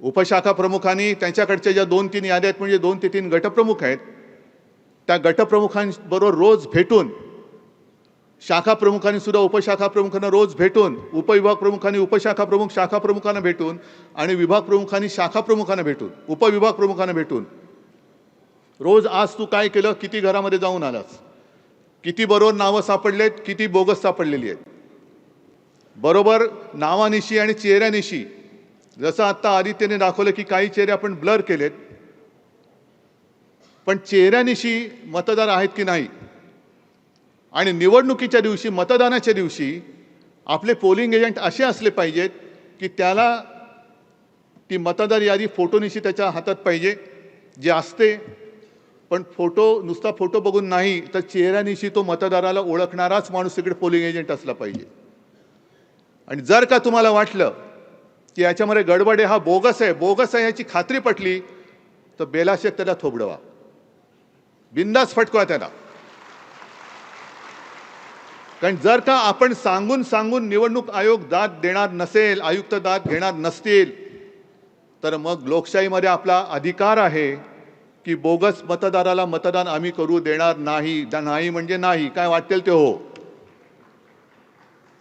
उपशाखा प्रमुखांनी त्यांच्याकडच्या ज्या 2-3 याद्या आहेत, म्हणजे 2 ते 3 गटप्रमुख आहेत, त्या गटप्रमुखांबरोबर रोज भेटून, शाखा प्रमुखांनी सुद्धा उपशाखा प्रमुखांना रोज भेटून, उपविभाग प्रमुखांनी उपशाखा प्रमुख शाखा प्रमुखांना भेटून आणि विभाग प्रमुखांनी शाखा प्रमुखांना भेटून, उपविभाग प्रमुखांना भेटून रोज आज तू काय केलं, किती घरामध्ये जाऊन आलास, किती बरोबर नावं सापडलेत, किती बोगस सापडलेली आहेत, बरोबर नावानिशी आणि चेहऱ्यानिशी. जसं आता आदित्यने दाखवलं की काही चेहरे आपण ब्लर केलेत, पण चेहऱ्यानिशी मतदार आहेत की नाही. आणि निवडणुकीच्या दिवशी, मतदानाच्या दिवशी आपले पोलिंग एजंट असे असले पाहिजेत की त्याला ती मतदार यादी फोटोनिशी त्याच्या हातात पाहिजे, जे असते. पण नुसता फोटो बघून नाही, तर चेहऱ्यानिशी तो मतदाराला ओळखणाराच माणूस तिकडे पोलिंग एजंट असला पाहिजे. आणि जर का तुम्हाला वाटलं की याच्यामध्ये गडबड आहे, हा बोगस आहे याची खात्री पटली, तर बेलाशेक त्याला थोबडवा, बिंदास फटकवा त्याला. कारण जर का आपण सांगून निवडणूक आयोग दाद देणार नसेल, आयुक्त दाद घेणार नसतील, तर मग लोकशाहीमध्ये आपला अधिकार आहे की बोगस मतदाराला मतदान आम्ही करू देणार नाही. नाही म्हणजे नाही, काय वाटेल ते हो.